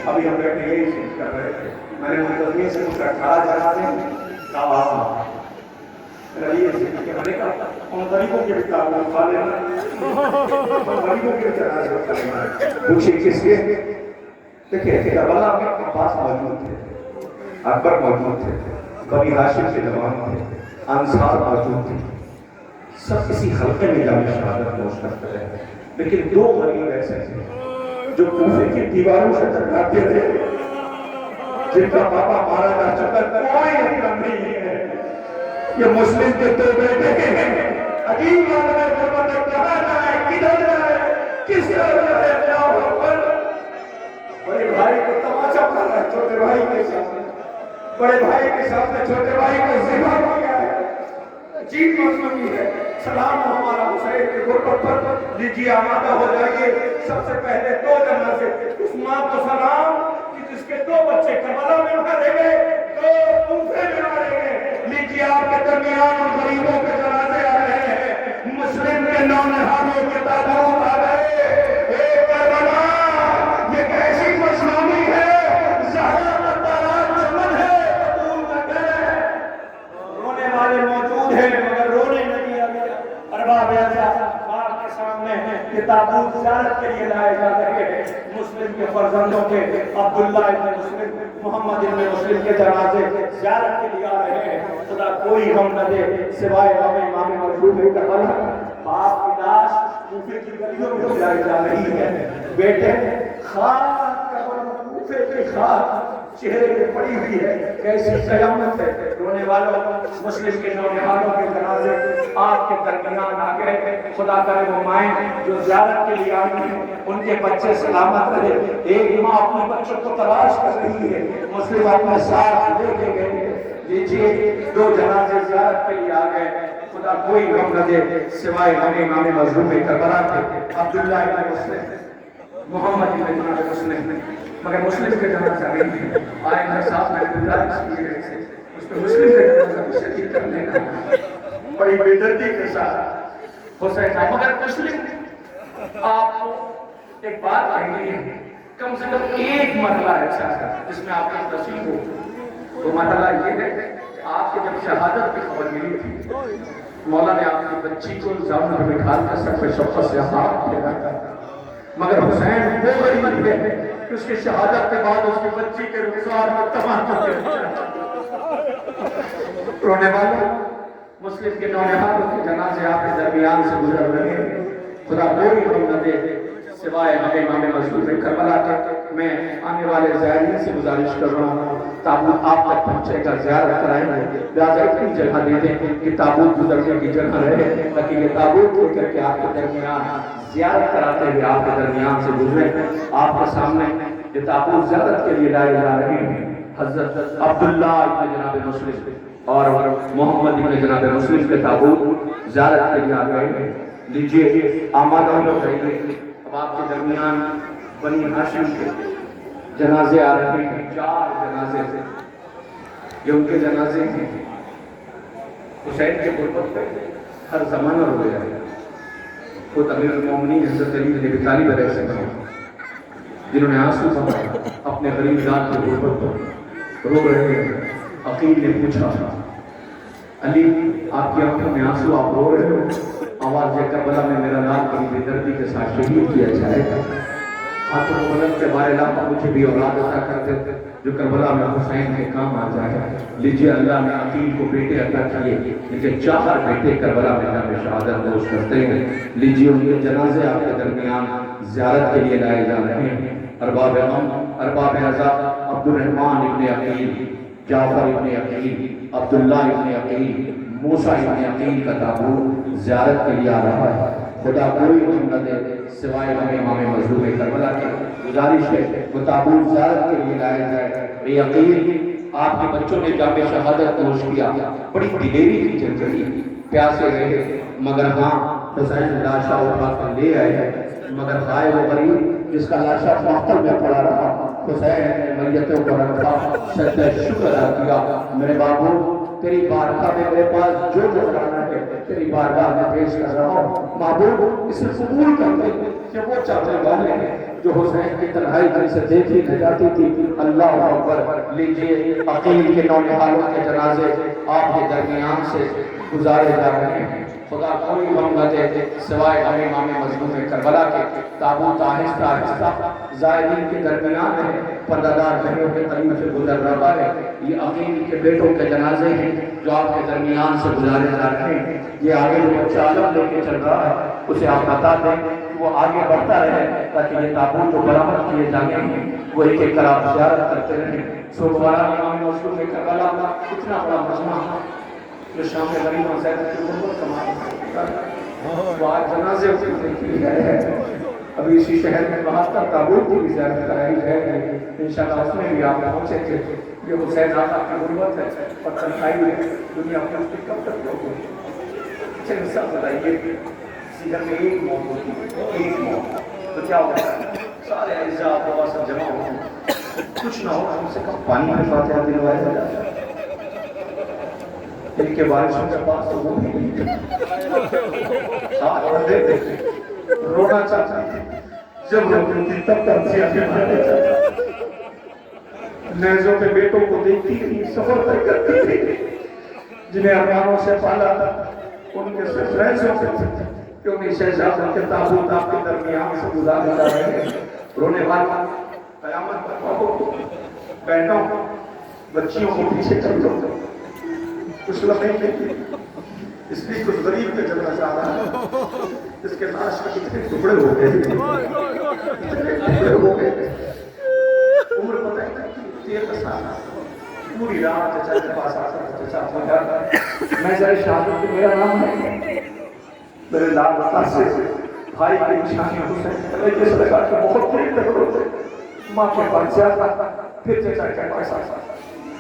ابھی ہم بیٹھے یہی چیز کر رہے تھے، میں نے منتظمی سے پوچھا 18 جنازے کہا یہ کہ میں نے کہا ان غریبوں کے بھی تعلق کھا لینا، غریبوں کے جنازے کو کھانا ہے، پوچھے کس کے؟ دیکھیں کربلا میں عباس موجود تھے، اکبر موجود تھے، بنی ہاشم کے جوان تھے، انصار موجود تھے، سب کسی حلقے میں جامع شہادت نوش کرتے رہے، لیکن دو غریب ایسے تھے جو کوفے کی دیواروں سے ٹکراتے تھے، جن کا پاپا مارا جا چکا، کوئی رقم نہیں ہے۔ یہ مسلم کے دو بیٹے ہیں، عجیب بات ہے، غربت کہاں جائے، کدھر جائے، کس طرح جائے، اللہ اکبر۔ بڑے بھائی کو تماشا مار رہا ہے چھوٹے بھائی کے سامنے، بڑے بھائی کے سامنے چھوٹے بھائی کو ذبح کیا ہے، عجیب مضمون ہے۔ سلام ہمارا حسین کے غربت پر، لیجیے آمادہ ہو جائیے۔ سب سے پہلے دو جنازے، اس ماں کو سلام کہ جس کے دو بچے کربلا میں مارے گئے، دو کوفے میں مارے گئے۔ لیجیے آپ کے درمیان ان غریبوں کے جنازے آ رہے ہیں، مسلم کے نونہانوں کے تابوت آ گئے۔ اے کربلا، یہ کیسی مظلومی ہے، زہرا کا تاراج چمن ہے، قبول نہ کرے۔ رونے والے موجود ہیں مگر رونے نہ دیا گیا۔ ارباب باپ کے سامنے یہ تابوت زیارت کے لیے لائے جا رہے ہیں، مسلم کے فرزندوں کے، عبداللہ ابن مسلم، محمد ابن مسلم کے جنازے زیارت کے لیے آ رہے ہیں۔ خدا کوئی غم نہ دے سوائے غم امام مظلوم کربلا۔ باپ کی لاش کوفے کی گلیوں میں جلائی جا رہی ہے، بیٹے خاک کوفے کی خاک چہرے پہ پڑی ہوئی ہے، کیسی قیامت ہے۔ رونے والوں، مسلم کے نونہانوں کے جنازے آپ کے درمیان آ گئے۔ خدا کرے وہ مائیں جو زیارت کے لیے آئی ہیں ان کے بچے سلامت رہے۔ ایک ماں اپنے بچوں کو تلاش کر رہی ہے، مسلم اپنے ساتھ لے کے گئے۔ لیجیے دو جنازے زیارت کے لیے آ گئے۔ خدا کوئی غم نہ دے سوائے غم امام مظلوم کربلا کے، عبداللہ ابن مسلم، محمد ابن جناب مسلم۔ مگر مسلم کے جنازہ نہیں ہے، آئے میرے ساتھ میں گزارش کی گئی تھی اس پہ مسلم کے جنازہ بھی شریک کرنے کا، بڑی بے دردی کے ساتھ حسین صاحب۔ مگر مسلم آپ کو ایک بات کہیں گے، کم سے کم ایک مرحلہ ایسا ہے جس میں آپ کا نصیب ہو، وہ مرحلہ یہ ہے کہ آپ کے جب شہادت کی خبر ملی تھی، مولا نے آپ کی بچی کو زمین میں بٹھا کر سر پہ شفقت سے ہاتھ پھیرا تھا۔ مگر حسین وہ غریب ہے کہ اس کی شہادت کے بعد اس کی بچی کے رخسار میں تمام رونے والے مسلم کے نونہانوں کے جنازے آپ کے درمیان سے گزر رہے ہیں۔ خدا کوئی غم نہ دے سوائے امام مظلوم کربلا کے۔ میں آنے والے زائرین سے گزارش کر رہا ہوں تابوت آپ تک پہنچے گا، زیارت کرائیں گے، لہٰذا اتنی جگہ دے دیں کہ تابوت گزرنے کی جگہ رہے، تاکہ یہ تابوت لے کر کے آپ کے درمیان زیارت کراتے ہوئے آپ کے درمیان سے گزرے۔ آپ کے سامنے یہ تابوت زیارت کے لیے لائے جا رہے ہیں، حضرت عبداللہ ابن جناب مسلم اور محمد ابن جناب مسلم کے تابوت زیارت کے لیے آ گئے ہیں۔ لیجیے آمادہ ہو جائیے۔ اب آپ کے درمیان بنی ہاشم کے جنازے آ رہے ہیں، 4 جنازے سے یہ ان کے جنازے ہیں۔ حسین کے غربت پہ ہر زمانہ رو گیا ہے۔ خود امیر المومنین حضرت علی بن ابی طالب علیہ السلام جنہوں نے آنسو بہائے اپنے غریب ذات کے غربت پر رو رہے ہیں۔ عقیل نے پوچھا علی آپ کی آنکھوں میں آنسو، آپ رو رہے ہو؟ آواز کربلا میں میرا نام بڑی بے دردی کے ساتھ شہید کیا جائے گا۔ ہاتھوں کو بلند کے بارے لاپا مجھے بھی اولاد عطا کر دے جو کربلا میں حسین کے کام آ جائے۔ لیجیے اللہ نے عقیل کو بیٹے عطا کیے، لیکن 4 بیٹے کربلا میں جامع شہادت نوش کرتے ہیں۔ لیجیے ان کے جنازے آپ کے درمیان زیارت کے لیے لائے جا رہے ہیں۔ ارباب غم، ارباب عزا، عبد الرحمن ابن عقیل، جعفر ابن عقیل، عبداللہ ابن عقیل، موسیٰ ابن عقیل کا تابوت زیارت کے لیے آ رہا ہے۔ خدا کوئی غم نہ دے سوائے امام مظلوم کربلا کی۔ گزارش ہے وہ تابوت زیارت کے لیے لائے جائے۔ اے عقیل آپ کے بچوں نے جامع شہادت نوش کیا، بڑی دلیری کی جنجڑی، پیاسے رہے، مگر ہاں حسین لاشا اٹھا کر لے آئے، مگر خائے وہ غریب جس کا لاشا محفل میں پڑا رہا، حسین نے میتوں کو رکھا، سجدہ شکر ادا کیا۔ میرے بابو تیری بارگاہ میں میرے پاس جو نذرانہ ہے تیری بارگاہ میں پیش کر رہا ہوں، معبود اسے قبول کر دے کہ وہ چاہنے والے ہیں جو حسین کی تنہائی دل سے دیکھی نہ جاتی تھی. اللہ اکبر. لیجئے عقیل کے نونہالوں کے جنازے آپ کے درمیان سے گزارے جا رہے ہیں. خدا کوئی غم نہ دے سوائے ہم امام مظلوم کربلا کے. تابوت آہستہ آہستہ زائرین کے درمیان ہے, پردہ گھروں کے قریب سے گزر رہا ہے. یہ عقیل کے بیٹوں کے جنازے ہیں جو آپ کے درمیان سے گزارے جا رہے ہیں. یہ آگے جو بچہ عالم لے کے چل رہا ہے اسے آپ بتا دیں کہ وہ آگے بڑھتا رہے تاکہ یہ تابوت جو برآمد کیے جانے ہیں وہ ایک ایک کر آپ زیارت کرتے رہیں. سوگوارا امام مظلوم کربلا کا اتنا بڑا مجمع جو شام غریب اور زیادہ کی غربت کماتا ہے وہ آج جنازے اٹھنے کے لیے ہے. ابھی اسی شہر میں 72 تابوت کی بھی زیارت کرائی ہے. انشاءاللہ اس میں بھی آپ پہنچے تھے. یہ حسین آقا کی غربت ہے اور تنہائی ہے. دنیا میں اس کی کب تک ہوگی؟ چلیے مثال بتائیے, اسی گھر میں ایک موت ہوتی, ایک موت تو کیا ہوتا ہے؟ سارے اعزاء آپ کے پاس جمع ہوتے ہیں. کچھ نہ ہو کم سے کم پانی میں فاتحہ دلوائے ہو جاتا ہے. ان کے بارشوں کے پاس تو وہ نہیں ہاتھ بندے تھے, رونا چاہتا تھے. جب روتی تھی تب تک سے اپنے مارے چاہتا. نیزوں پہ بیٹوں کو دیکھتی تھی, سفر طے کرتی تھی. جنہیں ارمانوں سے پالا تھا ان کے صرف نیزوں پہ تھے کہ انہیں شہزادوں کے تابوت آپ کے درمیان سے گزارے جا رہے ہیں. رونے والا قیامت پر پاپوں بہنوں بچیوں کو پیچھے کر دو. کچھ لمحے کے اس لیے کچھ غریب کے جگہ جا رہا ہے اس کے لاش کے کتنے ٹکڑے ہو گئے, اتنے ٹکڑے ہو گئے. عمر پتہ ہی نہیں 13 سال پوری رات چچا کے پاس آتا ہے. چچا ہو جاتا ہے میں ذرا شہادت کہ میرا نام ہے میرے لال وقت سے بھائی کی نشانی حسین جس لگا کہ بہت دیر تک روتے. ماں کے پاس جاتا پھر چچا کے پاس آتا.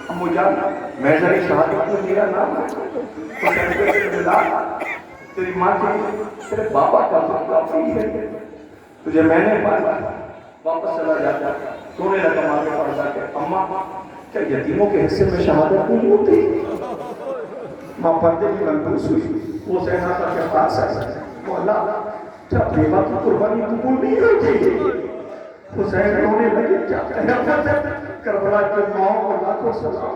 امو جان میں ذرا شہادت کہ میرا نام ہے تیری ماں کی تیرے بابا کا کافی ہے تجھے میں نے پایا. واپس چلا جاتا سونے لگا ماں کے پاس آ کے, اماں کیا یتیموں کے حصے میں شہادت نہیں ہوتی؟ ماں پردے کی ملبوس ہوئی. وہ سہنا کا کے پاس آئے, مولا کیا بیوہ کی قربانی قبول نہیں ہوتی؟ حسین رونے لگے, کیا قیامت ہے کربلا کے ماؤں کو لاکھوں سلام.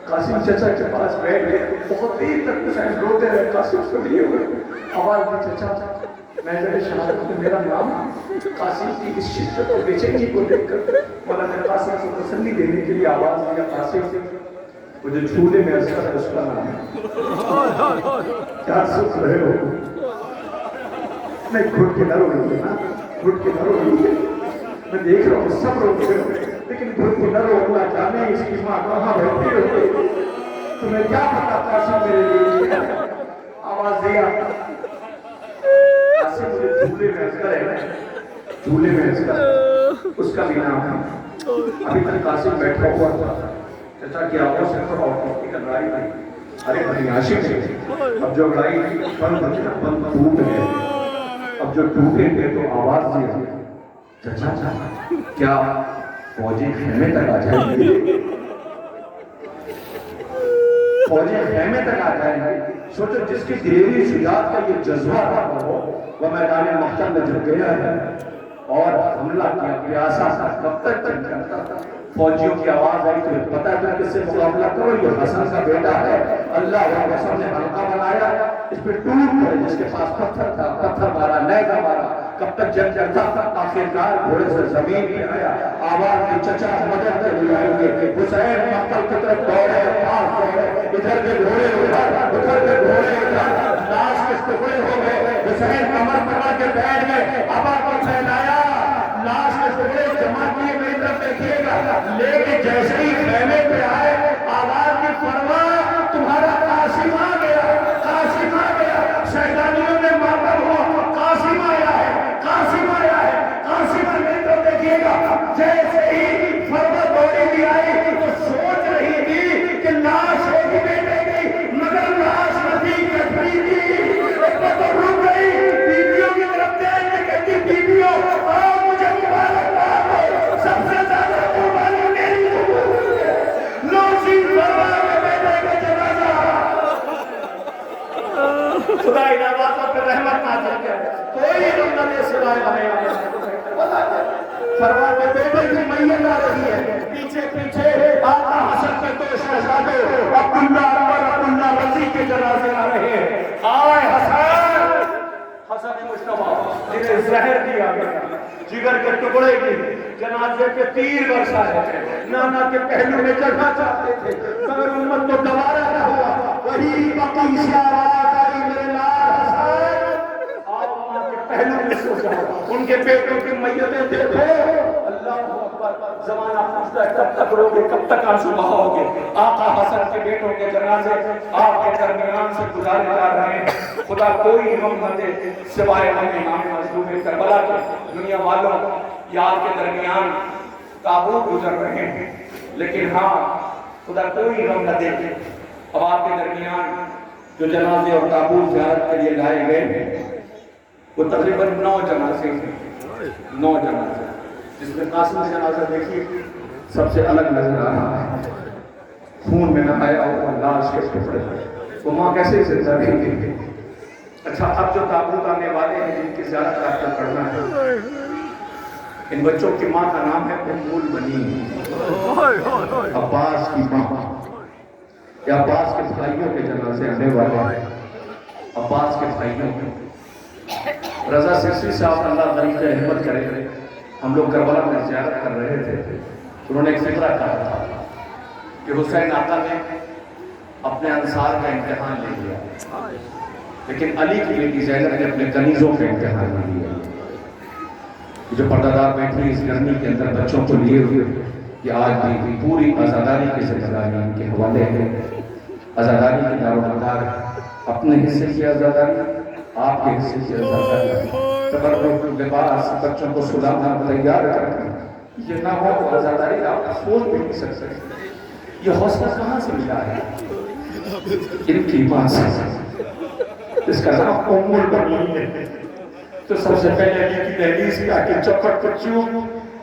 قاسم چچا کے پاس بیٹھ گئے, بہت دیر تک حسین روتے رہے. قاسم کو لیے ہوئے آواز دی, چچا میں ذرا شہادت کہ میرا نام. قاسم کی اس شدت و بے چینی کو دیکھ کر مولانا قاسم کو تسلی دینے کے لیے آواز دیا, قاسم وہ جو جھولے میں اذکر ہے اس کا نام ہے. کیا سوچ رہے ہو؟ نہیں گھٹ کے نہ روئیے نا, گھٹ کے نہ روئیے. میں دیکھ رہا ہوں سب روتے ہیں لیکن گھٹ کے نہ رو. اللہ جانے اس کی ماں کہاں بیٹھی ہوتی. تمہیں کیا پتا قاسم میرے لیے آواز دیا. قاسم مجھے جھولے میں اذکر ہے, جھولے میں اذکر اس کا بھی نام ہے. ابھی تک قاسم بیٹھا ہوا تھا. چچا کی آواز سے تھوڑا اور کی کر رہی تھی. ارے بھائی عاشق ہے, اب جو لڑائی پن بچنا پن ٹوٹ گئے. اب جو ٹوٹیں گے تو آواز دیا, چچا کیا فوجی خیمے تک آ جائیں گے؟ فوجی خیمے تک آ جائیں گے. سوچو جس کی دلیری شجاعت کا یہ جذبہ رہا ہو وہ میدان محشر میں جب گیا ہے اور حملہ کیا, پیاسا تھا, کب تک جنگ کرتا تھا. فوجیوں کی آواز آئی تو پتہ ہے کس سے مقابلہ کرو, یہ حسن کا بیٹا ہے. اللہ اور رسول نے حلقہ بنایا, اس پہ ٹوٹ کر جس کے پاس پتھر تھا پتھر مارا, نیزہ مارا. کب تک جنگ کرتا تھا, آخرکار گھوڑے سے زمین پہ آیا. آواز کی چچا مدد کر بلائیں گے. حسین مقتل کی طرف دوڑے, پاس دوڑے, ادھر کے گھوڑے ادھر کے گھوڑے ادھر, لاش کے ٹکڑے ہو گئے. حسین کمر پکڑ کے بیٹھ گئے, آبا کو پھیلایا, لاش کے ٹکڑے جمع کیے. میری طرف دیکھیے گا, لیکن جیسے ہی خیمے پہ آئے آواز کی فرما تمہارا قاسم آ گیا, قاسم آ گیا. شیطانیوں نے ماتم ہوا, قاسم آیا ہے, قاسم آیا ہے, قاسم آیا. میری طرف دیکھیے گا, جیسے ہی فرما دوڑی بھی آئی تو سوچ رہی تھی کہ لاش ہوگی بیٹے کی, مگر لاش نبی کٹری تھی. ایک تو رک گئی, بیویوں کی طرف دیکھ کے کہتی بیویوں آؤ مجھے مبارک باد, سب سے زیادہ قربانی میری. شہزادے عبداللہ اکبر عبداللہ رضی کے جنازے آ رہے ہیں. آئے حسن، حسن مصطفیٰ جنہیں زہر دیا گیا، جگر کے ٹکڑے کی جنازے کے تیر برسا ہے، نانا کے پہلو میں چڑھنا چاہتے تھے مگر امت کو گوارا نہ ہوا. وہی بقی سے آواز آئی میرے لال حسن، آپ ماں کے پہلو میں سو جاؤ، ان کے بیٹوں کی میتیں دیکھو. اللہ اکبر. زمانہ پوچھتا ہے کب تک رو گے، کب تک آنسو بہاؤ گے. آقا حسن کے بیٹوں کے جنازے آپ کے درمیان سے گزارے جا رہے ہیں. خدا کوئی غم نہ دے سوائے ہم امام مظلوم کربلا کے. دنیا والوں یار کے درمیان تابوت گزر رہے ہیں، لیکن ہاں خدا کوئی غم نہ دے. اب آپ کے درمیان جو جنازے اور تابوت زیارت کے لیے لائے گئے ہیں وہ تقریباً 9 جنازے ہیں. 9 جنازے، جس میں قاسم کا جنازہ دیکھیے سب سے الگ نظر آ رہا ہے، خون میں نہایا اور لاش کے ٹکڑے. وہ ماں کیسے زندہ رہی. اچھا اب جو تابوت آنے والے ہیں جن کی زیارت آپ کو کرنا ہے، ان بچوں کی ماں کا نام ہے ام المنی، عباس کی ماں. یہ عباس کے بھائیوں کے جنازے آنے والے ہیں. عباس کے بھائیوں کے رضا سرسی صاحب اللہ غریب رحمت کرے، ہم لوگ کربلا میں زیارت کر رہے تھے. انہوں نے ایک فقرہ کہا تھا کہ حسین آقا نے اپنے انصار کا امتحان لے لیا، لیکن علی کی بیٹی زینب نے اپنے کنیزوں کا امتحان نہیں لیا. جو پردہ دار بیٹھی اس گرمی کے اندر بچوں کو لیے ہوئے کہ آج بھی پوری آزاداری کی ذمہ داری ان کے حوالے ہے. آزاداری کے دار و مدار اپنے حصے کی آزاداری، آپ کے حصے کی آزاداری. تبرک لباس بچوں کو سلانا تیار کرنا، یہ نہ ہو تو آزاداری آپ سوچ بھی نہیں سکتے. یہ حوصلہ کہاں سے ملا ہے؟ ان کی ماں سے. اس کا نام ام المنی ہے. تو سب سے پہلے علی کی دہلیز پہ آکے چوکھٹ پر چوب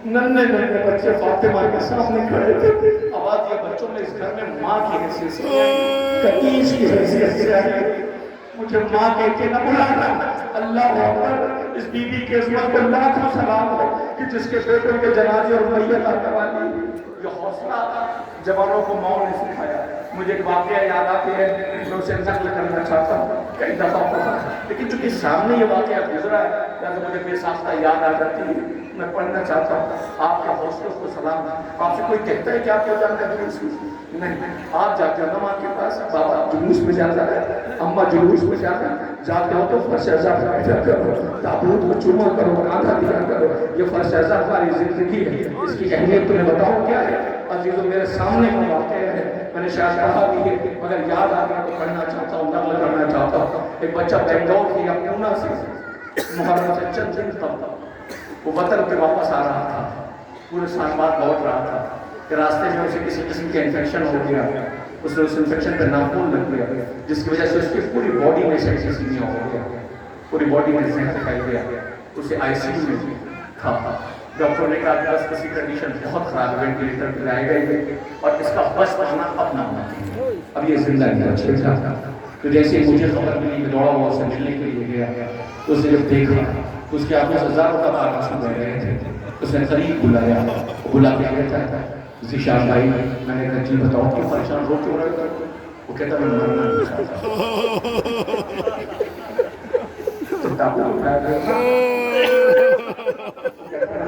ننھے ننھے بچے فاطمہ کے سامنے کھڑے تھے. آواز یہ بچوں نے اس گھر میں ماں کی حیثیت سے، کنیز کی حیثیت سے آئی، مجھے ماں کہہ کے نہ بلانا. اللہ اکبر. اس بی بی کے عظمت کو لاکھوں سلام ہو کہ جس کے بیٹوں کے جنازے اور میت آنے والی. یہ حوصلہ جوانوں کو ماں نے سکھایا. مجھے ایک واقعہ یاد آتی ہے، میں اسے نقل کرنا چاہتا ہوں. کئی دفعہ پڑھا، لیکن چونکہ سامنے یہ واقعہ گزرا ہے لہٰذا مجھے بے ساختہ یاد آ جاتی ہے. میں پڑھنا چاہتا ہوں. آپ کے حوصلوں کو سلام. آپ سے کوئی کہتا ہے کہ آپ کو جانا ہے جلوس میں؟ نہیں. آپ جاتے ہو اماں کے پاس، بابا جلوس میں جاتا ہے، اماں جلوس میں جاتا ہے. جاتے ہو تو فرش اعظم پہ بیٹھا کرو، تابوت کو چوما کرو، کاندھا دیا کرو. یہ فرش اعظم ہماری زندگی ہے، اس کی اہمیت تمہیں بتاؤ کیا ہے. عزیزو میرے سامنے کا واقعہ ہے، میں نے شاید پڑھا بھی ہے مگر یاد آ گیا تو پڑھنا چاہتا ہوں، نقل کرنا چاہتا ہوں. ایک بچہ بنگلور کی یا پونا سے محرم سے چند دن قبل وہ وطن پہ واپس آ رہا تھا. پورے سال بعد لوٹ رہا تھا کہ راستے میں اسے کسی قسم کا انفیکشن ہو گیا. اس نے اس انفیکشن پہ ناخون لگ گیا جس کی وجہ سے اس کی پوری باڈی میں سیپٹیسیمیا ہو گیا، پوری باڈی میں زہر پھیل گیا. اسے آئی سی یو میں تھا. ڈاکٹر نے کہا کہ بس اس کی کنڈیشن بہت خراب ہے، وینٹیلیٹر پہ لائے گئے اور اس کا بس پڑھنا اب نہ ہونا. اب یہ زندہ نہیں بچے. تو جیسے مجھے خبر ملی کہ دوڑا ہوا اسے ملنے کے لیے گیا تو اس نے جب دیکھا تو اس کے آنکھوں سے ہزاروں کا بار آنسو بہ رہے تھے. اس نے قریب بلایا، بلا کے کہتا ہے ذیشان بھائی. میں نے کہا جی بتاؤ کیوں پریشان ہو کیوں رہے ہو؟ وہ کہتا میں مرنا نہیں چاہتا. تو تابوت اٹھایا گیا،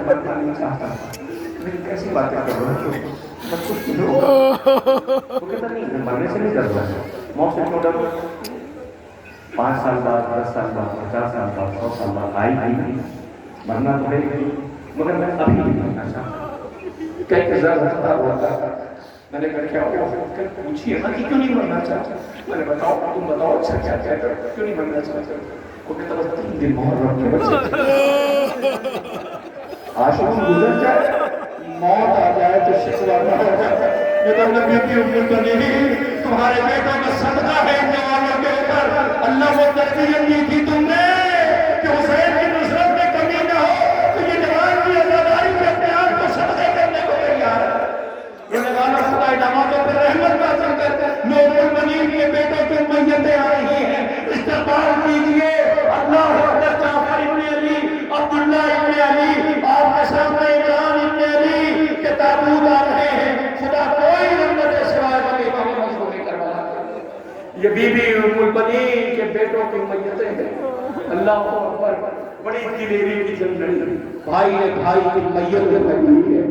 مرنا نہیں چاہتا. لیکن کیسی باتیں کر رہے ہو؟ بس کچھ نہیں ہوگا. وہ کہتا نہیں میں مرنے سے نہیں ڈرتا، موت سے کیوں ڈروں؟ 5 سال بعد، 10 سال بعد، 50 سال بعد، 100 سال بعد آئی نہیں، مرنا تو ہے ہی مگر میں ابھی نہیں مرنا چاہتا. کئی ذرا خطاب ہوتا ہے. میں نے کہا کیا ہوا؟ پوچھیے نا کہ کیوں نہیں مرنا چاہتا. میں نے بتاؤ تم بتاؤ اچھا کیا کہتا ہے کیوں نہیں مرنا چاہتا. وہ کہتا بس 3 دن محرم کے بچے عاشقوں گزر جائے، موت آ جائے تو شکوہ نہ ہو جائے. یہ تو نبی کی امت تو نہیں، تمہارے بیٹوں کا صدقہ ہے ان جوانوں کے اوپر. اللہ وہ تربیت دی تھی تم نے کہ حسین کی نصرت میں کمی نہ ہو تو یہ جوان کی آزاداری کے اپنے آپ کو صدقے کرنے کو تیار ہے. یہ نگانا خدا نمازوں پر رحمت کا اثر کرتے. نور المنی کے بیٹوں کی میتیں آ رہی ہیں، استقبال کیجیے. اللہ اکبر. جعفر ابن علی، عبداللہ ابن علی، آپ کے سامنے عمران ابن علی کے تابوت آ رہے ہیں. خدا کوئی رحمت سوائے یہ بی بی ام البنین کے بیٹوں کی میتیں ہیں. اللہ اکبر. بڑی دلیری کی زندگی. بھائی نے بھائی کی میت لگی ہے.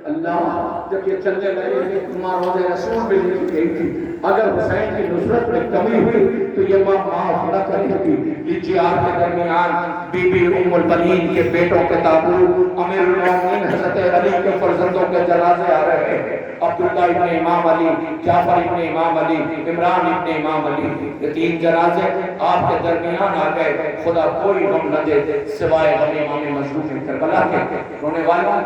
اللہ جب یہ چلنے لگے تمہاں روزے رسول میں لکھی گئی تھی اگر حسین کی نصرت میں کمی ہوئی تو یہ ماں معاف نہ کرے گی. لیجیے آپ کے درمیان بی بی ام البنین کے بیٹوں کے تابوت امیر المومنین حضرت علی کے فرزندوں کے جنازے آ رہے ہیں. عبداللہ ابن امام علی، جعفر ابن امام علی، عمران ابن امام علی، یہ تین جنازے آپ کے درمیان آ گئے. خدا کوئی غم نہ دے سوائے غم امام مظلوم کربلا کے. رونے والا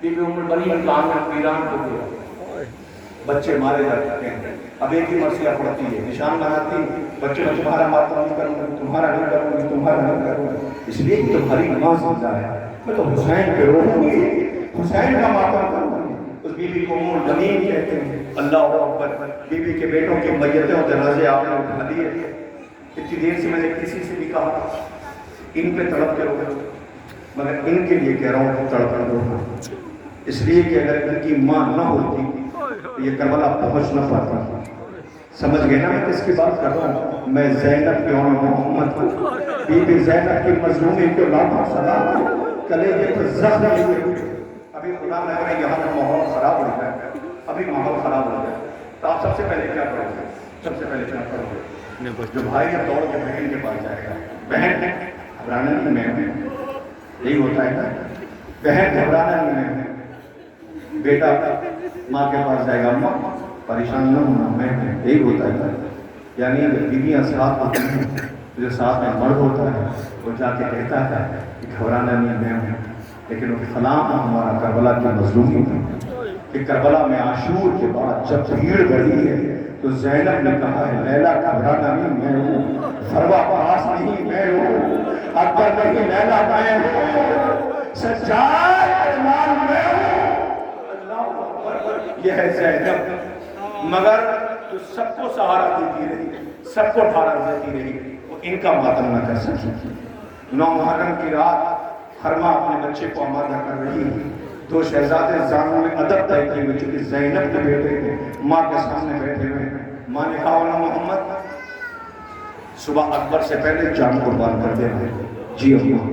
بی بی ام البنین کا آنگن ویران ہو گیا. بچے مارے جا چکے ہیں. اب ایک ہی مرثیہ پڑتی ہے، نشان بناتی بچوں میں تمہارا ماتم نہیں کروں گی، تمہارا نہیں کروں گی، تمہارا نہیں کروں گی. اس لیے کہ تمہاری نماز زندہ ہے. میں تو حسین پہ روحوں گی، حسین کا ماتم کروں گی. اس بی بی کو ام البنین کہتے ہیں. اللہ اکبر. بی بی کے بیٹوں کی میتیں اور جنازے آپ نے اٹھا دیے. اتنی دیر سے میں نے کسی سے بھی کہا ان پہ تڑپ کے روکو، مگر ان کے لیے کہہ رہا ہوں کہ تڑپ کر روکو. اس لیے کہ اگر ان کی ماں نہ ہوتی تو یہ کربلا پہنچ نہ پاتا. سمجھ گئے نا میں کس کی بات کر رہا ہوں؟ میں زینب کے اور محمد کو، بی بی زینب کی مظلومی کو لاکھوں سلام. کلیجے پر زخم لگے. ابھی خدا لگ رہا ہے یہاں کا ماحول خراب ہو گیا ہے. ابھی ماحول خراب ہو گیا. تو آپ سب سے پہلے کیا کرو گے؟ سب سے پہلے کیا کرو گے؟ جو بھائی دوڑ کے بہن کے پاس جائے گا. بہن گھبرانا نہیں میں یہی ہوتا ہے نا. بہن گھبرانا نہیں میں. بیٹا ماں کے پاس جائے گا اماں پریشان نہ ہونا میں یہی ہوتا ہے. یعنی بیویاں ساتھ ہوتی ہیں جو ساتھ میں مرد ہوتا ہے وہ جا کے کہتا ہے کہ گھبرانا نہیں میں ہوں. لیکن وہ سلام ہمارا کربلا کی مظلومی کہ کربلا میں عاشور کے بعد جب بھیڑ بڑھی ہے تو زینب نے کہا ہے لیلا گھبرانا نہیں میں ہوں، فروا پاس نہیں میں ہوں، اکبر نہیں لیلا میں ہوں، سجاد ارمان میں ہوں. یہ ہے زینب. مگر تو سب کو سہارا دیتی رہی، سب کو ڈھارا دیتی رہی. وہ ان کا ماتم نہ کر سکی. 9 محرم کی رات خرما اپنے بچے کو آمادہ کر رہی. 2 شہزادے زانوں میں ادب طے کیے ہوئے چونکہ زینب کے بیٹے تھے ماں کے سامنے بیٹھے ہوئے. ماں نے کہا اولا محمد صبح اکبر سے پہلے جان قربان کر دینا. جی اماں.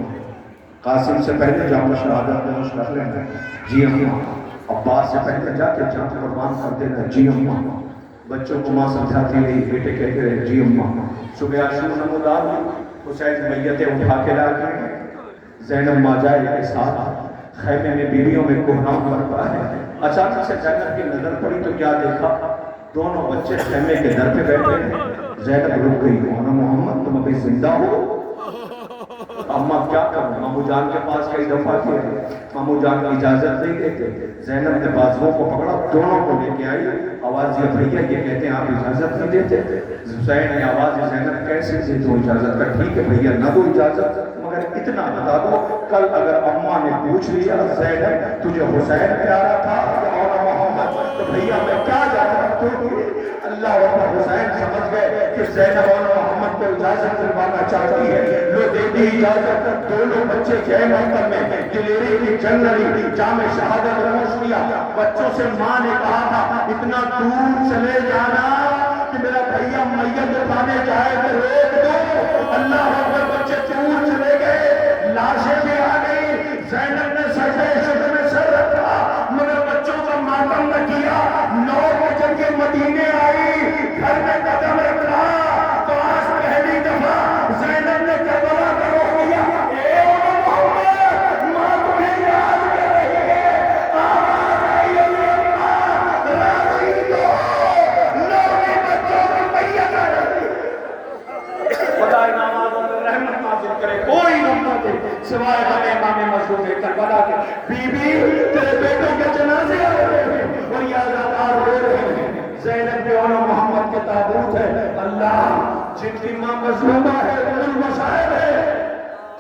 قاسم سے پہلے جان شہادت نوش کر لینا. جی اماں. عباس سے پہلے جا کے جان قربان کر دینا. جی اماں. بچوں کو ماں سمجھاتی رہی، بیٹے کہتے رہے جی اماں. صبح عاشور نمودار حسین میتیں اٹھا کے لا کے زینب ماں جائے کے ساتھ خیمے میں بیویوں میں کوہرام برپا ہے. اچانک سے زینب کی نظر پڑی تو کیا دیکھا؟ دونوں بچے خیمے کے در پہ بیٹھے ہیں. زینب رک گئی. اولا محمد تم ابھی زندہ ہو؟ اماں کیا کروں؟ مامو جان کے پاس کئی دفعہ کیا، مامو جان کی اجازت نہیں دیتے. زینب نے بازوؤں کو پکڑا، دونوں کو لے کے آئی. آواز یہ بھیا یہ کہتے ہیں آپ اجازت نہیں دیتے. حسین نے آواز زینب کیسے دے دو اجازت؟ کا ٹھیک ہے بھیا نہ دو اجازت، مگر اتنا بتا دو کل اگر اماں نے پوچھ لیا زینب تجھے حسین پیارا تھا یا اولا محمد تو بھیا میں کیا جاتا ہوں. اللہ اکبر. حسین سمجھ گئے کہ زینب اولا محمد کو اجازت دلوانا چاہتی ہے. لو دے دی اجازت. دونوں بچے گئے محتم میں دلیری کی جنگ لڑی، جام شہادت نوش کیا. بچوں سے ماں نے کہا تھا اتنا دور چلے جانا کہ میرا بھیا میت اٹھانے جائے تو روک دو. اللہ اکبر. بچے دور چلے گئے، لاشیں بھی آ گئی. زینب نے سجدے شکر میں سر رکھا مگر بچوں کا ماتم نہ کیا. 9 بجے کے مدینے آئی، گھر میں قدم رکھا تو آج پہلی دفعہ زینب نے کربلا کا روح کیا. اے محمد ماں تمہیں یاد کر رہی ہے. آواز آئی اللہ راضی دو 9 بچوں کی میت آ رہی. خدا انعام رحمت نازل کرے. کوئی غم نہ دے سوائے غم امام مظلوم کربلا کے. بی بی تیرے بیٹوں کے جنازے آ رہے ہیں اور یہ اداکار رو رہے ہیں. زینب کے اولا محمد کے تابوت ہے. اللہ جن کی ماں مظلومہ ہے المصائب ہے،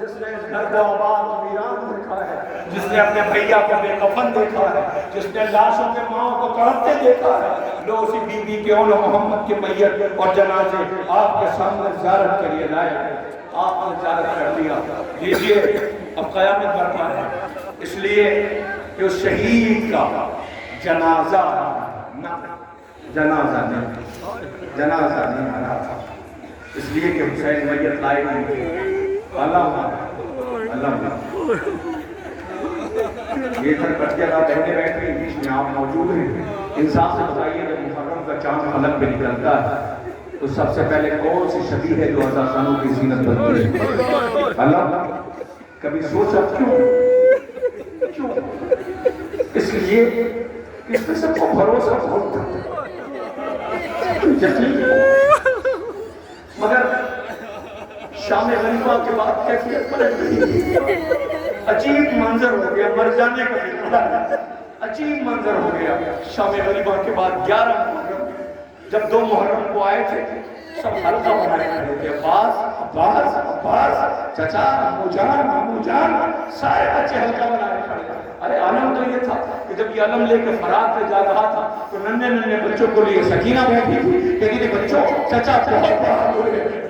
جس نے اس گھر کو آباد و ویران دیکھا ہے، جس نے اپنے بھیا کو بے کفن دیکھا ہے، جس نے لاشوں کے ماں کو تڑپتے دیکھا ہے. لو اسی بی بی کے اولا محمد کی میت اور جنازے آپ کے سامنے زیارت کے لیے لائے. آپ نے زیارت کر دیا. لیجئے اب قیامت برپا ہے اس لیے کہ اس شہید کا جنازہ نہ جنازہ نہیں آ رہا تھا، اس لیے کہ حسین میت لائے نہیں. اللہ یہ سر کٹ کے رات بہنے بیٹھے بیچ میں آپ موجود ہیں. انصاف سے بتائیے جب محرم کا چاند فلک پہ نکلتا ہے تو سب سے پہلے کون سی شبیہ ہے جو ہزار سالوں کی زینت بنتی ہے؟ اللہ کبھی سوچا کیوں؟ اس لیے اس میں سب کو بھروسہ بہت تھا، مگر شام غریبہ کے بعد کیفیت پلٹ گئی. عجیب منظر ہو گیا، مر جانے کا بھی عجیب منظر ہو گیا. شام غریبہ کے بعد 11 محرم جب 2 محرم کو آئے تھے سب حلقہ بنائے کھڑے تھے. عباس چچا مامو جان سارے بچے حلقہ بنائے کھڑے. ارے عالم تو یہ تھا کہ جب یہ علم لے کے فرات پہ جا رہا تھا تو ننھے بچوں کو لیے سکینہ بیٹھی تھی کہ دیکھیں بچوں چچا بہت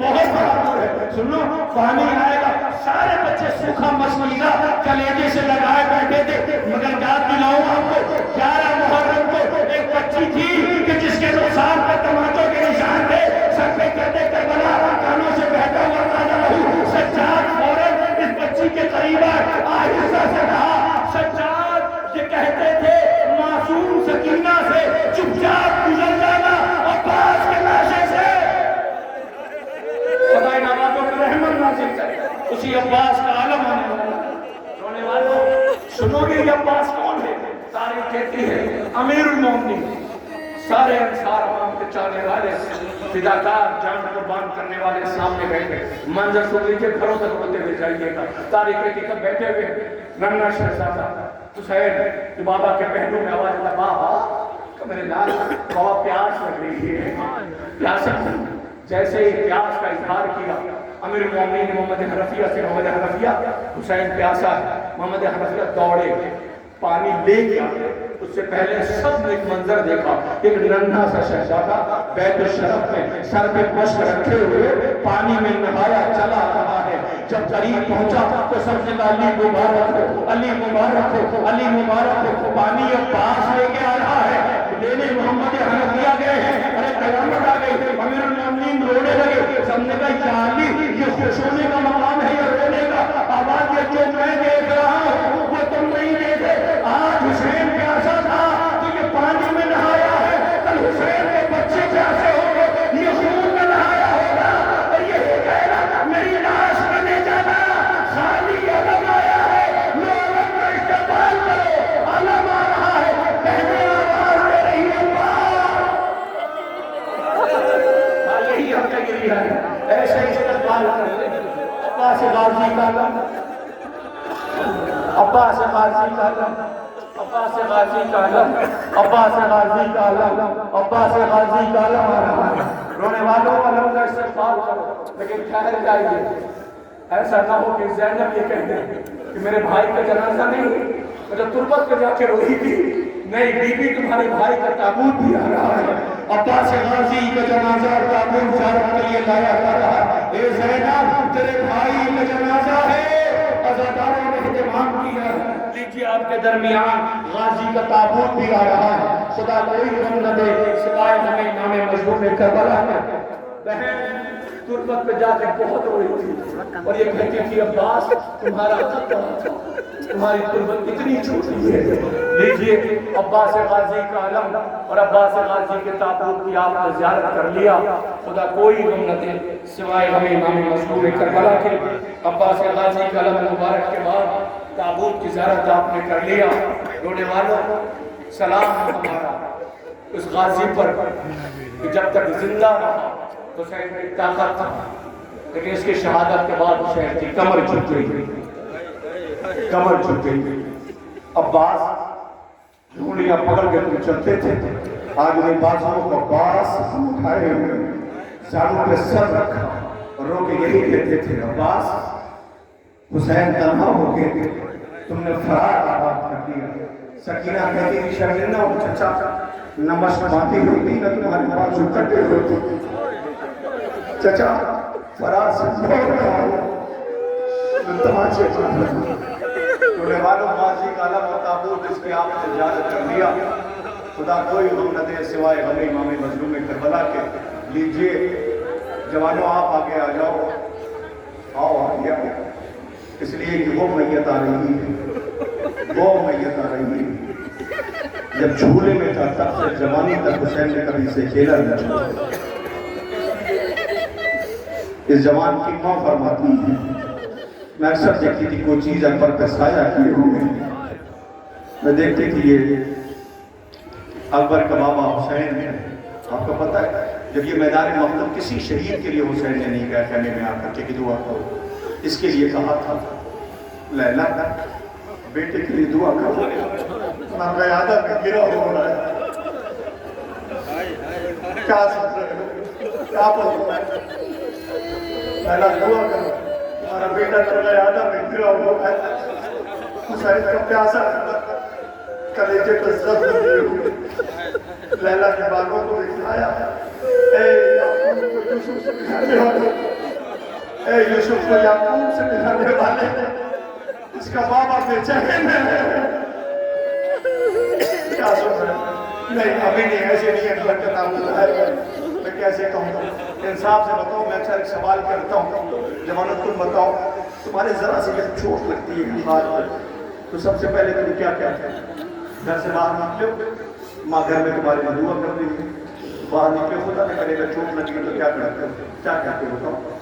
بہادر ہے سنو پانی آئے گا. سارے بچے سوکھا مسمیدہ کلیجے سے لگائے بیٹھے تھے. مگر یاد دلاؤں آپ کو 11 محرم کو ایک بچی تھی کہ جس کے رخسار پہ ٹماٹر کے نشان تھے. سر پہ کہتے کربلا کانوں سے بہتا ہوا تازہ لہو. سجاد فوراً اس بچی کے قریب آہستہ سے کہا سجاد یہ کہتے تھے معصوم سکینہ سے چپ چاپ گزر جانا عباس کے لاشے سے. خدای نوازوں پر رحمت نازل کرے. اسی عباس کا عالم آنے والا. رونے والوں سنو گے یہ عباس کون ہے؟ تاریخ کہتی ہے امیر المومنین. سارے انصار امام کے چاہنے والے فداکار جان قربان کرنے والے سامنے بیٹھے. منظر سن لیجیے گھروں تک ہوتے ہوئے جائیے گا. تاریخ کہتی ہے بیٹھے ہوئے ننھا شہزادہ حسین بابا کے پہلو میں آواز آتا بابا کہ میرے لال بابا پیاس لگ رہی ہے. پیاس جیسے ہی پیاس کا اظہار کیا امیر المومنین محمد حنفیہ سے محمد حنفیہ حسین پیاسا ہے. محمد حنفیہ دوڑے پانی لے گیا. اس سے پہلے سب نے ایک منظر دیکھا. ایک ننھا سا شہزادہ بیت الشرف میں سر پہ مشک رکھے ہوئے پانی میں نہایا چلا رہا ہے. جب قریب پہنچا تو سب نے کہا علی مبارک ہو علی مبارک ہو علی مبارک ہو. پانی اب پاس لے کے آ رہا ہے. لینے محمد حنفیہ گئے ہیں. ارے قیامت آ گئی. امیر المومنین رونے لگے. سب نے کہا یا علی یہ خوش ہونے کا مقام ہے یا رونے کا؟ آواز یہ جو میں دیکھ رہا ہوں وہ تم نہیں دیکھے. آج حسین پیاسا تھا تو یہ پانی میں نہایا ہے. کل حسین کے بچے پیاسے ہوں گے یہ خون میں نہایا ہوگا. اور یہ کہہ رہا میری لاش میں نہیں جانا. خالی علم آیا ہے لو علم کا استقبال کرو. علم آ رہا ہے کہنے آواز دے رہی ہے یہی ہم کا گری ہے. ایسے استقبال کرتے عباس غازی کا علم عباس غازی کا علم عباس غازی کا علم عباس غازی کا علم عباس غازی کا علم آ رہا ہے. رونے والوں علم کا استقبال کرو. لیکن ٹھہر جائیے. ایسا نہ ہو کہ زینب یہ کہہ دے کہ میرے بھائی کا جنازہ نہیں. جب تربت پہ جا کے روئی تھی نہیں بی بی تمہارے بھائی کا تابوت بھی آ رہا ہے. عباس غازی کا جنازہ تابوت زیارت کے لیے لایا جا رہا ہے. اے زینب تیرے بھائی کا جنازہ ہے. عزاداروں نے اہتمام کیا. لیجیے آپ کے درمیان غازی کا تابوت بھی آ رہا ہے. خدا کوئی غم نہ دے سوائے ہمیں نام مظلوم کربلا کا. بہن تربت پہ جا کے بہت روئی تھی اور یہ کہتی تھی عباس تمہارا عزت بہت تھا تمہاری تربت اتنی چھوٹی ہے. لیجیے عباس غازی کا علم اور عباس غازی کے تابوت کی آپ نے زیارت کر لیا. خدا کوئی غم نہ دے سوائے ہمیں امام مظلوم کربلا کے. عباس غازی کا علم مبارک کے بعد تابوت کی زیارت آپ نے کر لیا. رونے والوں سلام ہمارا اس غازی پر کہ جب تک زندہ رہا حسین کی طاقت تھا لیکن اس کی شہادت کے بعد حسین کی کمر جھک گئی. کمر جھک گئی. عباس ڈھونڈیاں پکڑ کے تم چلتے تھے. آج انہیں بازوں کو عباس ہم اٹھائے ہوئے زانوں پہ سر رکھا اور رو کے یہی کہتے تھے عباس حسین تنہا ہو گئے تم نے فرار آباد کر دیا. سکینہ کہتی تھی شرمندہ ہو چچا نمش باندھی ہوئی نہ تمہارے پاس اکٹھے ہوتے. چچا فرار سے بہت رہا ہوں تماچے چھوڑنے والوں غازی کا علم و تابوت اس کی آپ نے زیارت کر لیا. خدا کوئی غم نہ دے سوائے غم امام مظلوم کربلا کے. لیجئے جوانوں آپ آگے آ جاؤ. آؤ آگے آؤ. اس لیے کہ وہ میت آ رہی ہے، وہ میت آ رہی ہے. جب جھولے میں تھا تب سے جوانی تک حسین نے کبھی سے کھیلا نہ چھوڑا. اس جوان کی ماں فرماتی ہے میں اکثر دیکھتی تھی کوئی چیز اکبر پہ سایہ کیے ہوئے. میں دیکھتی تھی یہ اکبر کا بابا حسین ہے. آپ کو پتہ ہے جب یہ میدان مقتل کسی شہید کے لیے حسین نے نہیں کہا خیمے میں آ کر کے دعا کرو، اس کے لیے کہا تھا لیلا بیٹے کے لیے دعا کرو. میں قیادت میں گرا ہو رہا ہے. کیا سمجھ رہے ہو؟ کیا بول رہا ہے؟ لیلا دعا کرو ہمارا بیٹا تو قیادت میں گرا ہوا ہے. حسین کا پیاسا کلیجے پر زخم دیے ہوئے. لیلا کے بالوں کو دکھلایا. اے یعقوب کو یوسف سے ملانے والے، اے یوسف کو یعقوب سے ملانے والے، اس کا بابا بے چین ہے. کیا سن رہے ہیں؟ نہیں ابھی نہیں، ایسے نہیں اکبر کا نام ہے. میں کیسے کہوں؟ انصاف سے بتاؤ. میں اکثر ایک سوال کرتا ہوں جوانوں تم بتاؤ تمہارے ذرا سے جب چوٹ لگتی ہے ہاتھ پر تو سب سے پہلے تم کیا کہتے ہیں؟ گھر سے باہر نکلو، ماں گھر میں تمہارے لیے دعا کر رہی ہے. باہر نکلے خدا نے کرے گا چوٹ لگی تو کیا کرتے ہو؟ کیا کہتے ہو بتاؤ؟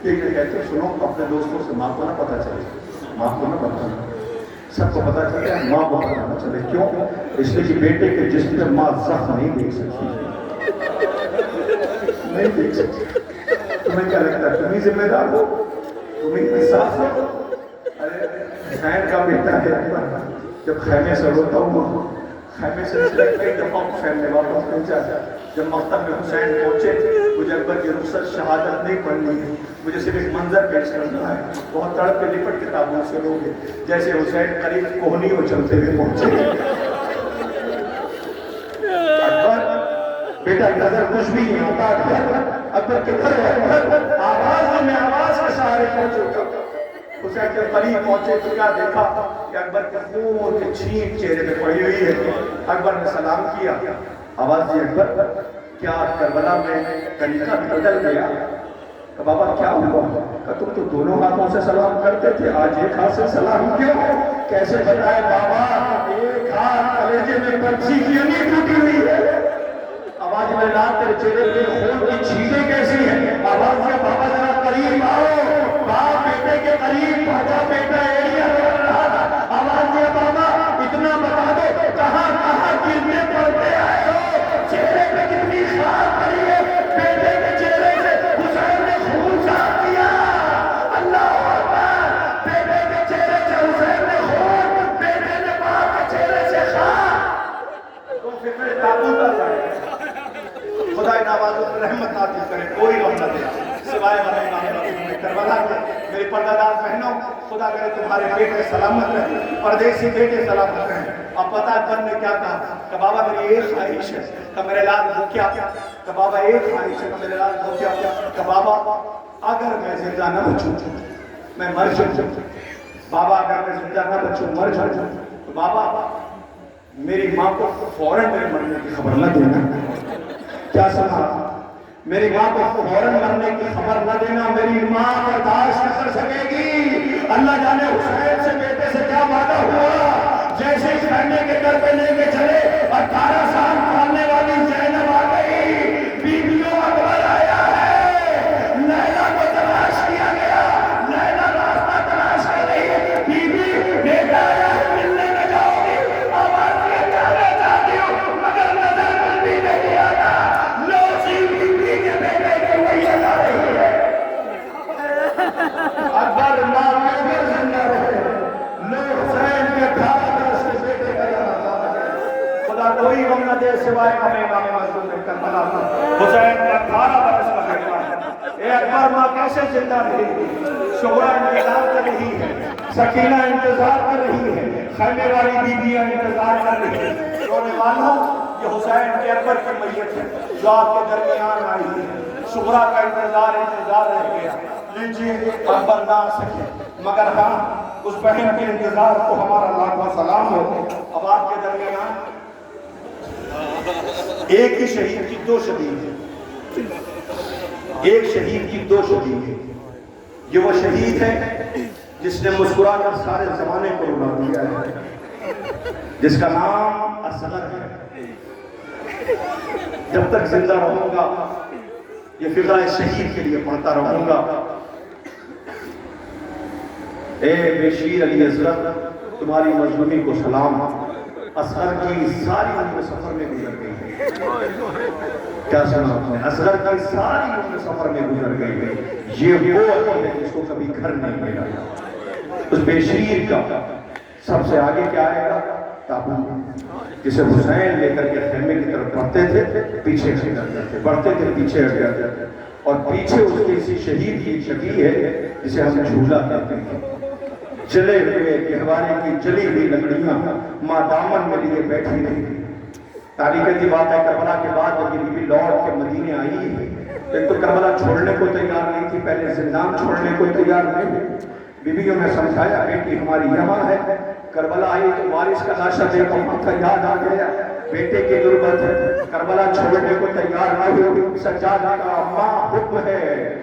ٹھیک ہے کہتے سنو اپنے دوستوں سے ماں کو نہ پتہ چلے، ماں کو نہ پتہ چلے، سب کو پتہ چلے ماں کو پتہ نہ چلے. کیوں؟ اس لیے کہ بیٹے کے جسم میں ماں زخم نہیں دیکھ سکتی، نہیں دیکھ سکتی. تمہیں کیا لگتا ہے تمہیں ذمہ دار ہو، تمہیں احساس ہو؟ ارے حسین کا بیٹا ہے. جب خیمے سے روتا ہوا خیمے سے ایک دفعہ حسین نے واپس پہنچا. جب مکتب میں حسین پہنچے مجھے اکبر کی رخصت شہادت نہیں پڑھنی ہے، مجھے صرف ایک منظر پیش کرنا ہے. بہت تڑپ کے لپٹ کے تابوت سے لوگ جیسے حسین قریب کوہنی وہ چلتے ہوئے پہنچے. اکبر بیٹا نظر کچھ بھی نہیں ہوتا. اکبر کے گھر آواز میں آواز کے سہارے پہنچے. حسین کے قریب پہنچے تو کیا دیکھا کہ اکبر کے خون کے چھینٹ چہرے پہ پڑی ہوئی ہے. اکبر نے سلام کیا. آواز دی اکبر کیا کربلا میں طریقہ بھی بدل گیا؟ کہ بابا کیا ہوا؟ کہ تم تو دونوں ہاتھوں سے سلام کرتے تھے، آج ایک ہاتھ سے سلام کیوں؟ کیسے بتائے بابا؟ ایک ہاتھ کلیجے میں پرچی کیوں نہیں ٹوٹی ہوئی ہے؟ آواز میں رات تیرے چہرے پہ خون کی چھینٹیں کیسی ہیں؟ آواز میں بابا ذرا قریب آؤ. باپ بیٹے کے قریب پہنچا، بیٹا ایریا روڑ رہا تھا. آواز میں بابا اتنا بتا دو کہاں کہاں گرنے پڑتے آئے ہو؟ چہرے پہ کتنی خار پڑی ہے؟ بیٹے کے چہرے سے حسین نے خون صاف کیا. اللہ اکبر. بیٹے کے چہرے سے حسین نے خون، بیٹے نے باپ کے چہرے سے خار. تو فکر تابوت آ جائے. خدا ان آوازوں پر رحمت نازل کرے. کوئی غم نہ دے سوائے ہمیں امام کربلا کے. میری پردہ دار بہنوں خدا کرے تمہارے بیٹے سلامت رہے، پردیسی بیٹے سلامت رہے. اب پتہ اکبر نے کیا کہا کہ بابا میری ایک خواہش ہے کہ میرے لال بھوکیا. کہ بابا ایک خواہش ہے کہ میرے لال بھوکیا. کہ بابا اگر میں زندہ نہ بچوں میں مر جاؤں. بابا اگر میں زندہ نہ بچوں مر جاؤں تو بابا میری ماں کو فوراً میرے مرنے کی خبر نہ دینا. کیا سنا؟ میری ماں کو فوراً مرنے کی خبر نہ دینا. میری ماں برداشت نہ کر سکے گی. اللہ جانے حسین سے بیٹے سے کیا وعدہ ہوا. جیسے اس خیمے کے در پہ لے کے چلے 18 سال پالنے والی زینب آ گئی. بیویوں اکبر آیا ہے. لیلا کو تلاش کیا گیا. لیلا راستہ تلاش کر رہی ہے. بیوی بیٹا آیا ہے ملنے میں جاؤ گی. آواز یہ جانا چاہتی ہوں مگر نظر کل بھی نہیں آتا. لو سی بیوی کے بیٹے کے وہی آ رہی ہے. اکبر ماں کے زندہ رہے. لو حسین کے کھانا کوئی غم نہ دے سوائے ہمیں امام مظلوم کربلا. حسین کا 18 برس کا بیٹا ہے. اے اکبر ماں کیسے زندہ رہی؟ شعرا انتظار کر رہی ہے، سکینہ انتظار کر رہی ہے، خیمے والی بیویاں انتظار کر رہی ہے. رونے والوں یہ حسین کے اکبر کی میت ہے جو آپ کے درمیان آئی ہے. شعرا کا انتظار رہ گیا. لیجیے اکبر نہ آ سکے مگر ہاں اس بہن کے انتظار کو ہمارا لاکھوں سلام ہو. اب آپ کے درمیان ایک ہی شہید کی دو شہید ہیں، ایک شہید کی دو شہید ہیں۔ یہ وہ شہید ہے جس نے مسکرا کر سارے زمانے کو رلا دیا ہے، جس کا نام اصغر ہے۔ جب تک زندہ رہوں گا یہ فضائے شہید کے لیے پڑھتا رہوں گا۔ اے بشیر علی اصغر، تمہاری مظلومی کو سلام، اصغر کی ساری عمر سفر میں گزر گئی ہے۔ کیا سنا آپ نے؟ اصغر کی ساری عمر سفر میں گزر گئی ہے۔ یہ وہ علی ہے جس کو کبھی گھر نہیں ملا۔ اس بشیر کا سب سے آگے کیا آئے گا؟ تابوت، جسے حسین لے کر کے خیمے کی طرف بڑھتے تھے، پیچھے ہٹ جاتے تھے، بڑھتے تھے پیچھے ہٹ جاتے تھے، اور پیچھے اس کے اسی شہید کی شکیل ہے جسے ہم جھولا کہتے ہیں۔ جلے ہوئے گہوارے کی جلی ہوئی لکڑیاں ماں دامن میں لیے بیٹھی رہی۔ تاریخ کی بات ہے کربلا کے بعد جب یہ بی بی لوٹ کے مدینے آئی ہے تو کربلا چھوڑنے کو تیار نہیں تھی، پہلے زندان چھوڑنے کو تیار نہیں۔ بیویوں نے سمجھایا بیٹی ہماری یہاں ہے۔ کربلا آئی تو وارث کا لاشا دیکھ کر مکہ یاد آ گیا، بیٹے کی غربت ہے، کربلا چھوڑنے کو تیار نہ ہو، سجادہ کا ماں حکم ہے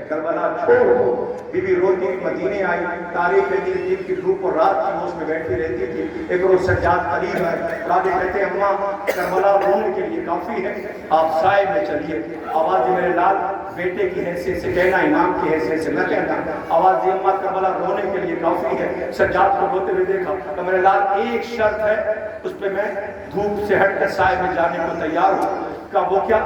کربلا چھوڑو۔ بی بی روتی مدینے آئی، تاریخ دن کی دھوپ اور رات کی موسم میں بیٹھی رہتی تھی۔ ایک روز سجاد قریب ہے، راجے کہتے ہیں اماں کربلا رونے کے لیے کافی ہے، آپ سائے میں چلیے۔ آواز میرے لال بیٹے کی حیثیت سے کہنا، امام کی حیثیت سے نہ کہنا، آواز اماں کربلا رونے کے لیے کافی ہے۔ سجاد کو روتے ہوئے دیکھا تو میرے لال ایک شرط ہے، اس پہ میں دھوپ سے ہٹ کر سائے میں جانے کو تیار ہوں۔ کہا وہ کیا؟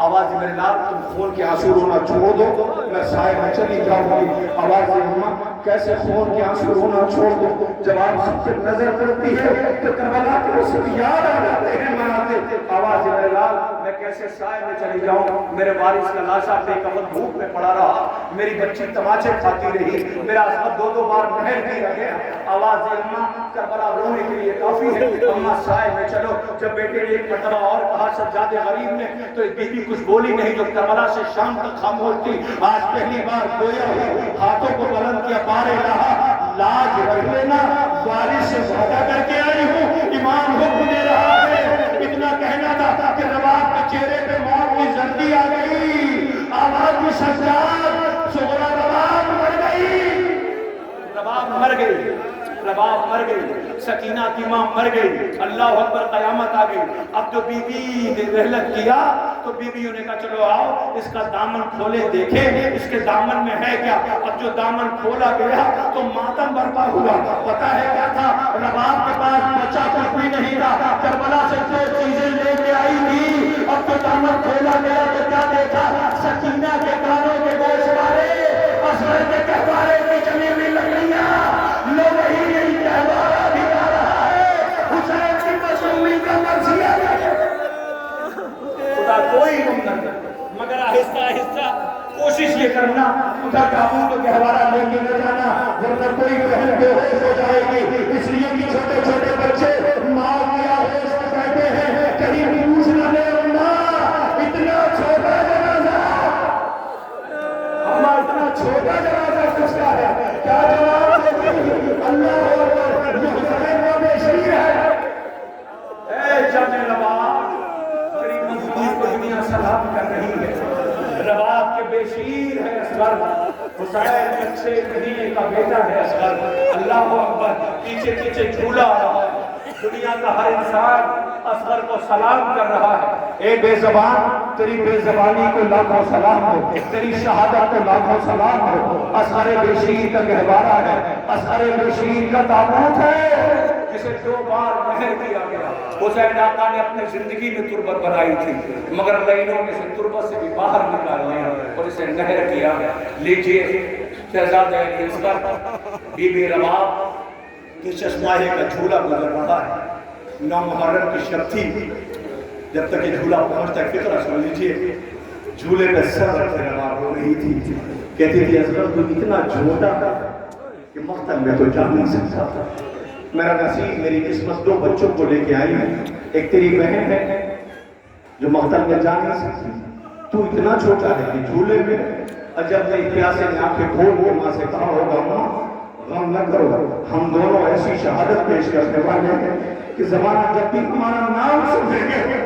آواز میرے لال تم خون کے آنسو رونا چھوڑ دو، میں سائے میں چلی جاؤں گی۔ آواز اماں کیسے خون کے آنسو رونا چھوڑ دو؟ جب آپ سب سے نظر پڑتی ہے تو کربلا کے وہ سب یاد آ جاتے ہیں مناتے۔ آواز میرے لال میں کیسے سائے میں چلی جاؤں؟ میرے وارث کا لاشا بے کفن دھوپ میں پڑا رہا، میری بچی تماچے کھاتی رہی، میرا عصمت دو دو بار نہر بھی رہ گیا۔ آواز اماں کربلا رونے کے لیے کافی ہے، اماں سائے میں چلو۔ جب بیٹے نے ایک مرتبہ اور کہا سجاد غریب نے تو اس بیوی کچھ بولی نہیں جو کربلا سے شام تک خاموش تھی۔ آج پہلی بار گویا ہوئی، ہاتھوں کو بلند کیا، پارے رہا لاج رکھ لینا، وارث سے وعدہ کر کے آئی ہوں، امام حکم دے رہا ہے۔ اتنا کہنا تھا کہ رباب کے چہرے پہ موت کی زردی آ گئی، آواز میں سجاد سغرا رباب مر گئی، رباب مر گئی، رباب مر گئی، سکینہ کی ماں مر گئی، اللہ اکبر قیامت آ گئی۔ اب جو بی بی نے رحلت کیا تو بیویوں نے کہا چلو آؤ اس کا دامن کھولے دیکھیں اس کے دامن میں ہے کیا۔ اب جو دامن کھولا گیا تو ماتم برپا ہوا۔ پتا ہے کیا تھا؟ رباب کے پاس بچہ کوئی نہیں تھا، کربلا سے جو چیزیں لے کے آئی تھی۔ اب جو دامن کھولا گیا تو کیا دیکھا؟ سکینہ کے کانوں کے گوشت والے، اصغر کے کہوارے کی جمی ہوئی لکڑیاں، لو وہی یہی کہوارہ بھی آ رہا ہے، حسین کی مظلومی کا مرثیہ ہے۔ خدا کوئی غم نہ کر مگر آہستہ آہستہ کوشش یہ کرنا ادھر تابوت تو گہوارہ لے کے نہ جانا ورنہ کوئی بہن بے ہوش ہو جائے گی۔ اس لیے کہ چھوٹے چھوٹے بچے ماں کی آہوش میں کہتے ہیں کہیں پوچھ نہ لے اماں اتنا چھوٹا جنازہ، اماں اتنا چھوٹا جنازہ کس کا ہے؟ کیا جواب دے؟ اللہ اکبر، یہ حسین و بشیر ہے۔ اے جامع رباب تیری مظلومی کو دنیا سلام کر رہی ہے، رباب کے بشیر ہے اصغر، حسین اچھے مدینے کا بیٹا ہے اصغر۔ اللہ اکبر، پیچھے پیچھے جھولا آ رہا ہے، دنیا کا ہر انسان اصغر کو سلام کر رہا ہے۔ اے بے زبان تیری بے زبانی کو لاکھوں سلام ہو، تیری شہادت کو لاکھوں سلام ہو۔ اصغر بشیر کا گہوارہ ہے، اصغر بشیر کا تابوت ہے جسے 2 بار نہر کیا گیا۔ حسین آقا نے اپنی زندگی میں تربت بنائی تھی مگر لینوں نے اسے تربت سے بھی باہر نکال دیا اور اسے نہر کیا۔ لیجئے شہزادہ علی اصغر، بی بی رباب کے چشماہے کا جھولا گزر رہا ہے، 9 محرم کی شب تھی، جب تک یہ جھولا پہنچتا ہے فطرہ سن لیجئے، جھولے پہ سر رکھے رباب ہو رہی تھی، کہتی تھی اصغر تو اتنا چھوٹا تھا کہ مقتل میں تو جا نہیں سکتا تھا، میرا نصیب میری قسمت 2 بچوں کو لے کے آئی ہے، ایک تیری بہن ہے جو مقتل میں جا نہیں سکتی، تو اتنا چھوٹا ہے کہ جھولے میں۔ عجب نے پیاسے نے آنکھیں کھول کے ماں سے کہا ہوگا ماں غم نہ کرو، ہم دونوں ایسی شہادت پیش کرنے والے ہیں کہ زمانہ جب بھی تمہارا نام سنے گے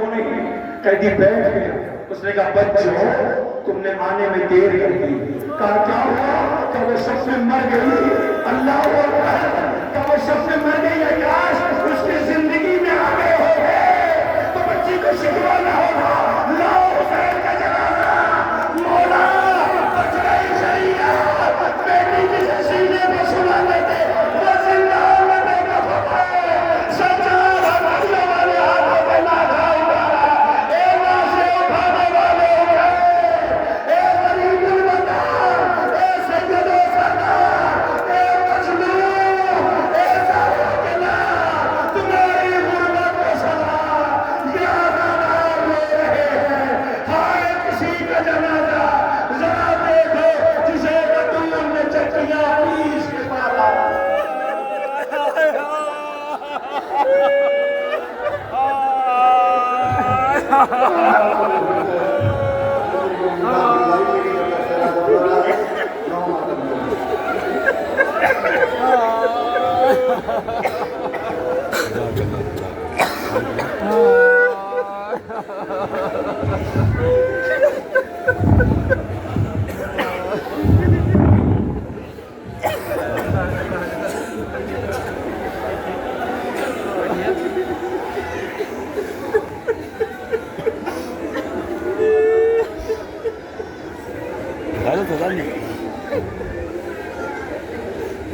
کیوں نہیں؟ قیدی بیٹھ گیا، اس نے کہا بچوں تم نے آنے میں دیر کر دی۔ کہا کیا ہوا؟ کہ وہ شخص میں مر گئی۔ اللہ اکبر، کہ وہ شخص میں مر گئی ہے، کاش اس کی زندگی میں آ گئے ہوتے تو بچی کو شکوہ نہ ہوگا۔ لاؤ حسین کا جنازہ، مولا بچ گئی شریعت، بیٹی جسے سینے میں سنا لیتے وہ زندہ ہونے کا فتح ہے۔ سجاد ہمارے والے ہاتھوں پہ نہ کھاؤ گا، اے ناسے اٹھانے والے اٹھے، اے غریب الوطن، اے سید و سردار، اے مظلوم، اے سارقنا، تمہاری غربت کو سزا، یاد آدار لے رہے ہیں۔ ہائے کسی کا جنازہ ذرا دیکھو جسے بطول نے چٹیاں پیس کے مارا۔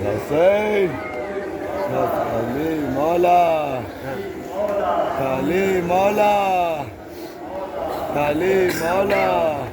حسین علی مولا، علی مولا، علی مولا۔